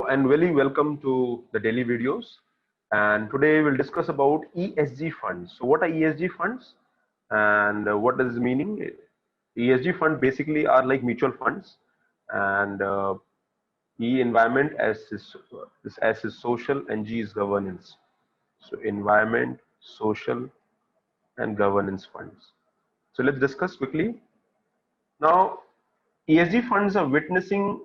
and really welcome to the daily videos. And today we'll discuss about ESG funds. So what are ESG funds and what does it meaning? ESG fund basically are like mutual funds, and E environment as is social, and G is governance. So environment, social and governance funds. So let's discuss quickly. Now ESG funds are witnessing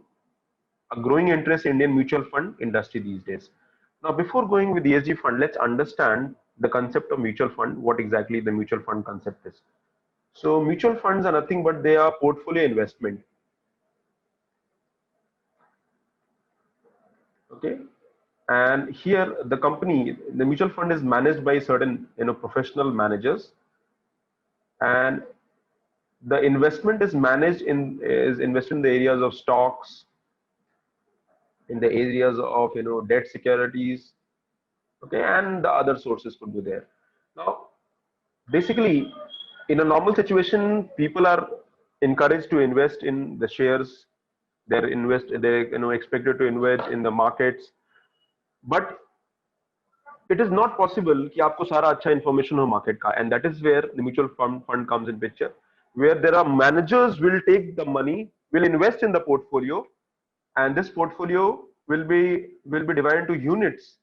a growing interest in Indian mutual fund industry these days. Now, before going with ESG fund, let's understand the concept of mutual fund, what exactly the mutual fund concept is. So mutual funds are nothing but they are portfolio investment. Okay. And here the mutual fund is managed by certain professional managers, and the investment is invested in the areas of stocks, in the areas of debt securities, okay, and the other sources could be there. Now basically, in a normal situation, people are encouraged to invest in the shares. They're expected to invest in the markets, but it is not possible कि आपको सारा अच्छा information हो market का, and that is where the mutual fund comes in picture, where there are managers will take the money, will invest in the portfolio, and this portfolio will be divided into units,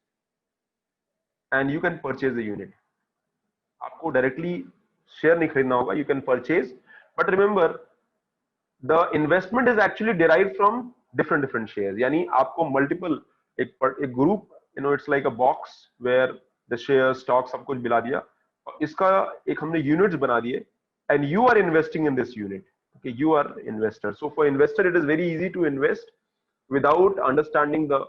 and you can purchase the unit. आपको directly share नहीं खरीदना होगा, you can purchase, but remember the investment is actually derived from different shares. यानी आपको multiple एक group, it's like a box where the shares, stocks सब कुछ मिला दिया, और इसका एक हमने units बना दिए, and you are investing in this unit. Okay, you are investor. So for investor it is very easy to invest without understanding the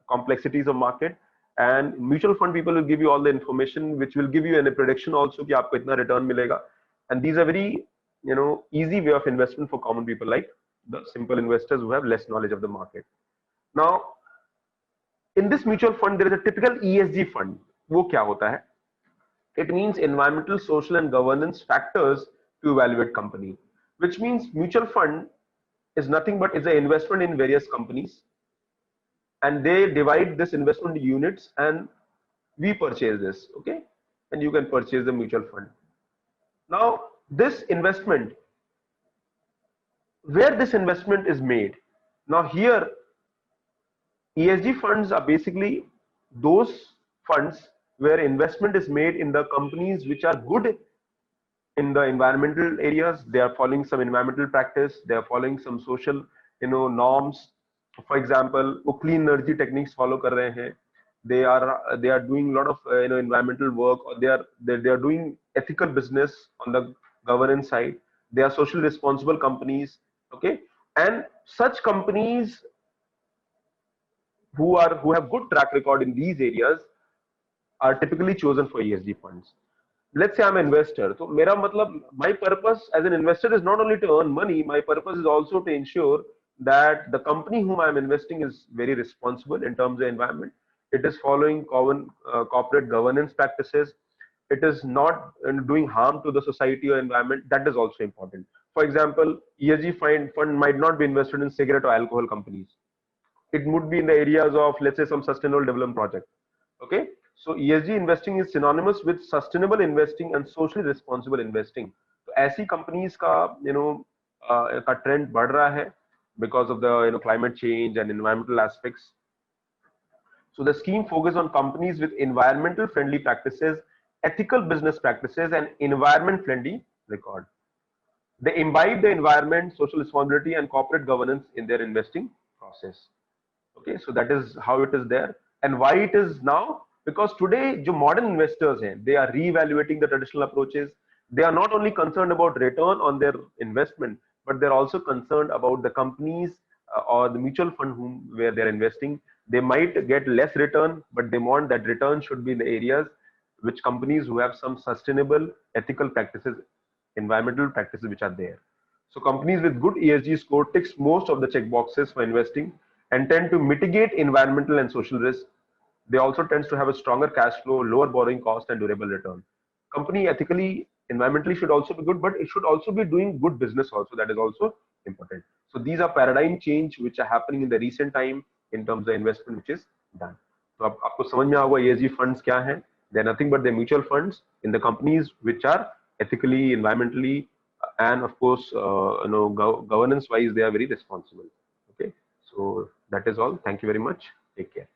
complexities of market. And mutual fund people will give you all the information, which will give you a prediction also कि आपको इतना return मिलेगा. And these are very easy way of investment for common people like the simple investors who have less knowledge of the market. Now in this mutual fund there is a typical ESG fund. वो क्या होता है? It means environmental, social and governance factors to evaluate company, which means mutual fund is nothing but is an investment in various companies, and they divide this investment into units, and we purchase this, okay, and you can purchase the mutual fund. Now this investment, where this investment is made, now here ESG funds are basically those funds where investment is made in the companies which are good in the environmental areas. They are following some environmental practice, they are following some social norms. For example, वो clean energy techniques follow कर रहे हैं, they are doing a lot of environmental work, or they are doing ethical business on the governance side. They are social responsible companies, okay, and such companies who have good track record in these areas are typically chosen for ESG funds. Let's say I'm an investor, so मेरा मतलब, my purpose as an investor is not only to earn money, my purpose is also to ensure that the company whom I'm investing is very responsible in terms of environment. It is following common corporate governance practices. It is not doing harm to the society or environment. That is also important. For example, ESG fund might not be invested in cigarette or alcohol companies. It would be in the areas of, let's say, some sustainable development project. Okay, so ESG investing is synonymous with sustainable investing and socially responsible investing. तो ऐसी companies का का trend बढ़ रहा है because of the climate change and environmental aspects. So the scheme focuses on companies with environmental friendly practices, ethical business practices and environment friendly record. They imbibe the environment, social responsibility and corporate governance in their investing process. Okay, so that is how it is there. And why it is now? Because today जो modern investors हैं, they are reevaluating the traditional approaches. They are not only concerned about return on their investment, but they're also concerned about the companies or the mutual fund where they're investing. They might get less return, but they want that return should be in the areas which companies who have some sustainable ethical practices, environmental practices which are there. So companies with good ESG score ticks most of the check boxes for investing and tend to mitigate environmental and social risk. They also tends to have a stronger cash flow, lower borrowing cost and durable return. Company ethically, environmentally should also be good, but it should also be doing good business also. That is also important. So these are paradigm change which are happening in the recent time, in terms of the investment which is done. तो आपको समझ में आएगा ESG funds क्या हैं. They're nothing but the mutual funds in the companies which are ethically, environmentally, and of course, governance wise, they are very responsible. Okay, so that is all. Thank you very much. Take care.